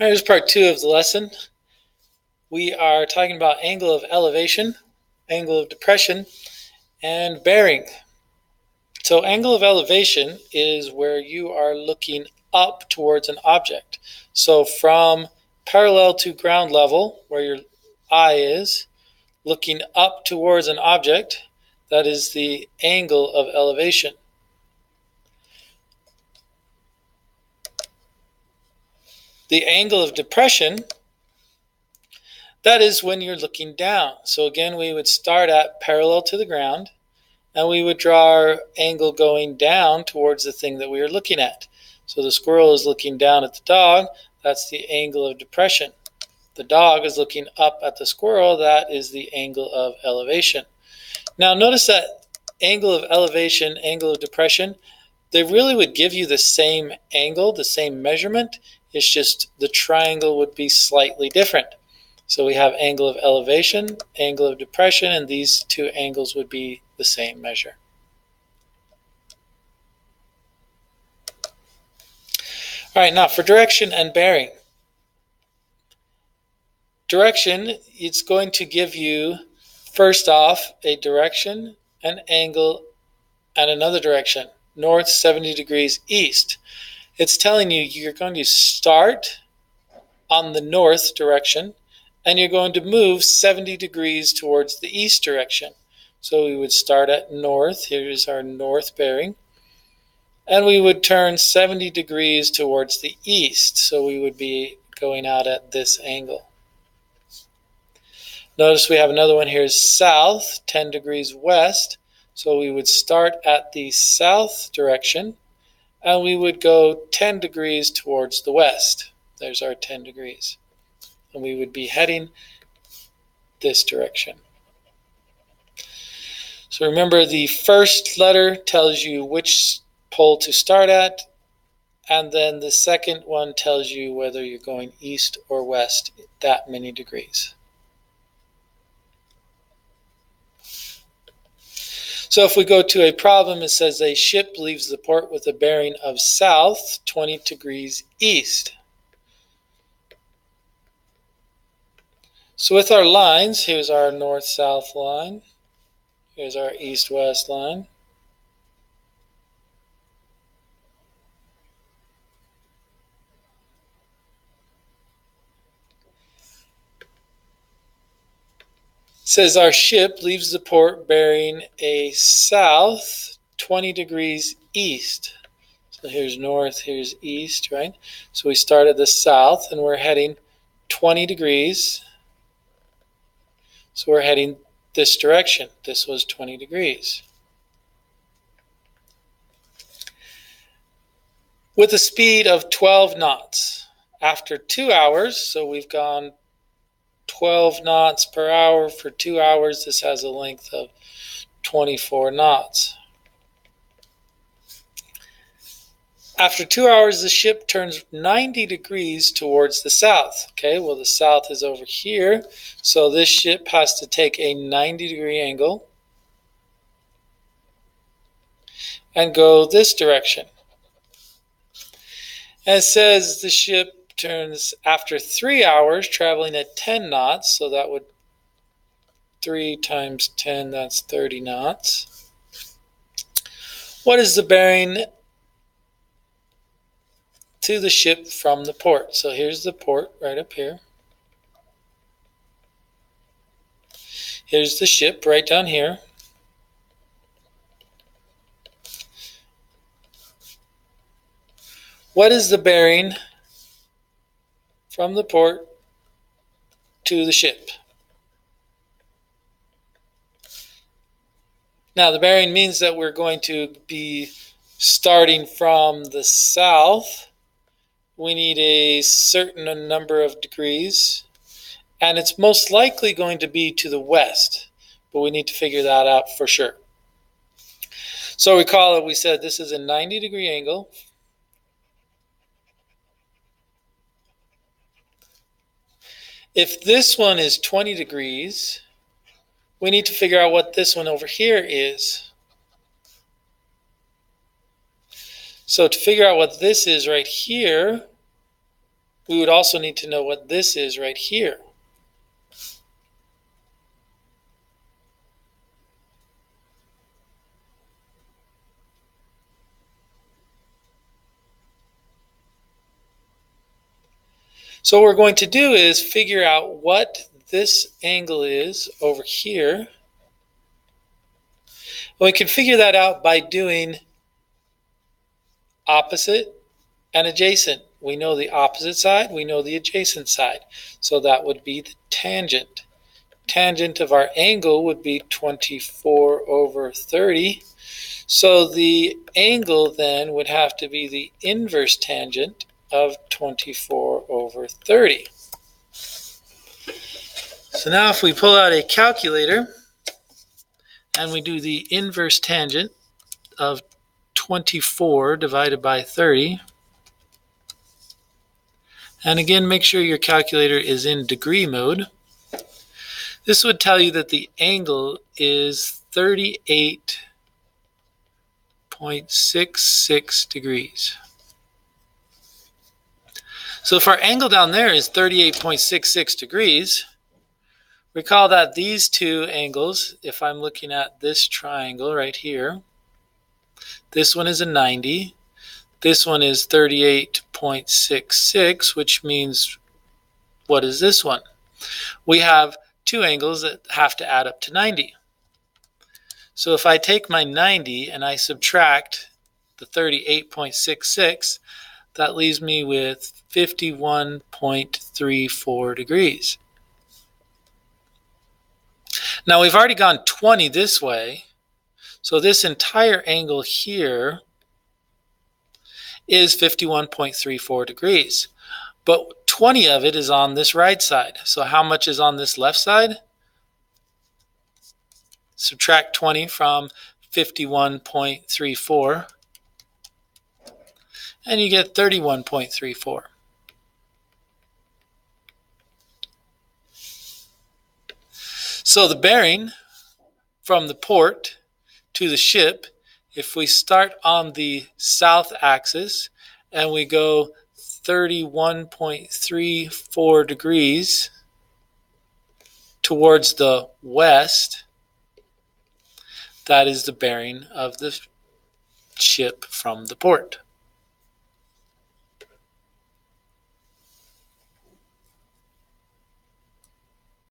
All right, here's part 2 of the lesson. We are talking about angle of elevation, angle of depression, and bearing. So angle of elevation is where you are looking up towards an object. So from parallel to ground level, where your eye is, looking up towards an object, that is the angle of elevation. The angle of depression, that is when you're looking down. So again, we would start at parallel to the ground, and we would draw our angle going down towards the thing that we are looking at. So the squirrel is looking down at the dog, that's the angle of depression. The dog is looking up at the squirrel, that is the angle of elevation. Now notice that angle of elevation, angle of depression, they really would give you the same angle, the same measurement. It's just the triangle would be slightly different. So we have angle of elevation, angle of depression, and these two angles would be the same measure. All right, now for direction and bearing. Direction, it's going to give you, first off, a direction, an angle, and another direction. North, 70 degrees east. It's telling you you're going to start on the north direction, and you're going to move 70 degrees towards the east direction. So we would start at north. Here's our north bearing. And we would turn 70 degrees towards the east. So we would be going out at this angle. Notice we have another one here, south, 10 degrees west. So we would start at the south direction, and we would go 10 degrees towards the west. There's our 10 degrees. And we would be heading this direction. So remember, the first letter tells you which pole to start at, and then the second one tells you whether you're going east or west, that many degrees. So if we go to a problem, it says a ship leaves the port with a bearing of south, 20 degrees east. So with our lines, here's our north-south line. Here's our east-west line. It says our ship leaves the port bearing a south, 20 degrees east. So here's north, here's east, right? So we start at the south, and we're heading 20 degrees. So we're heading this direction. This was 20 degrees. With a speed of 12 knots. After 2 hours, so we've gone 12 knots per hour for 2 hours, this has a length of 24 knots. After 2 hours, the ship turns 90 degrees towards the south. Okay, well, the south is over here, so this ship has to take a 90-degree angle and go this direction. And it says the ship turns after 3 hours, traveling at 10 knots, so that would 3 times 10, that's 30 knots. What is the bearing to the ship from the port? So here's the port right up here. Here's the ship right down here. What is the bearing from the port to the ship? Now the bearing means that we're going to be starting from the south. We need a certain number of degrees, and it's most likely going to be to the west, but we need to figure that out for sure. So recall that we said this is a 90-degree angle. If this one is 20 degrees, we need to figure out what this one over here is. So to figure out what this is right here, we would also need to know what this is right here. So what we're going to do is figure out what this angle is over here. Well, we can figure that out by doing opposite and adjacent. We know the opposite side, we know the adjacent side. So that would be the tangent. Tangent of our angle would be 24 over 30. So the angle then would have to be the inverse tangent of 24 over 30. So now if we pull out a calculator and we do the inverse tangent of 24 divided by 30, and again make sure your calculator is in degree mode, this would tell you that the angle is 38.66 degrees. So if our angle down there is 38.66 degrees, recall that these two angles, if I'm looking at this triangle right here, this one is a 90, this one is 38.66, which means, what is this one? We have two angles that have to add up to 90. So if I take my 90 and I subtract the 38.66, that leaves me with 51.34 degrees. Now we've already gone 20 this way, so this entire angle here is 51.34 degrees. But 20 of it is on this right side. So how much is on this left side? Subtract 20 from 51.34 and you get 31.34. So the bearing from the port to the ship, if we start on the south axis and we go 31.34 degrees towards the west, that is the bearing of the ship from the port.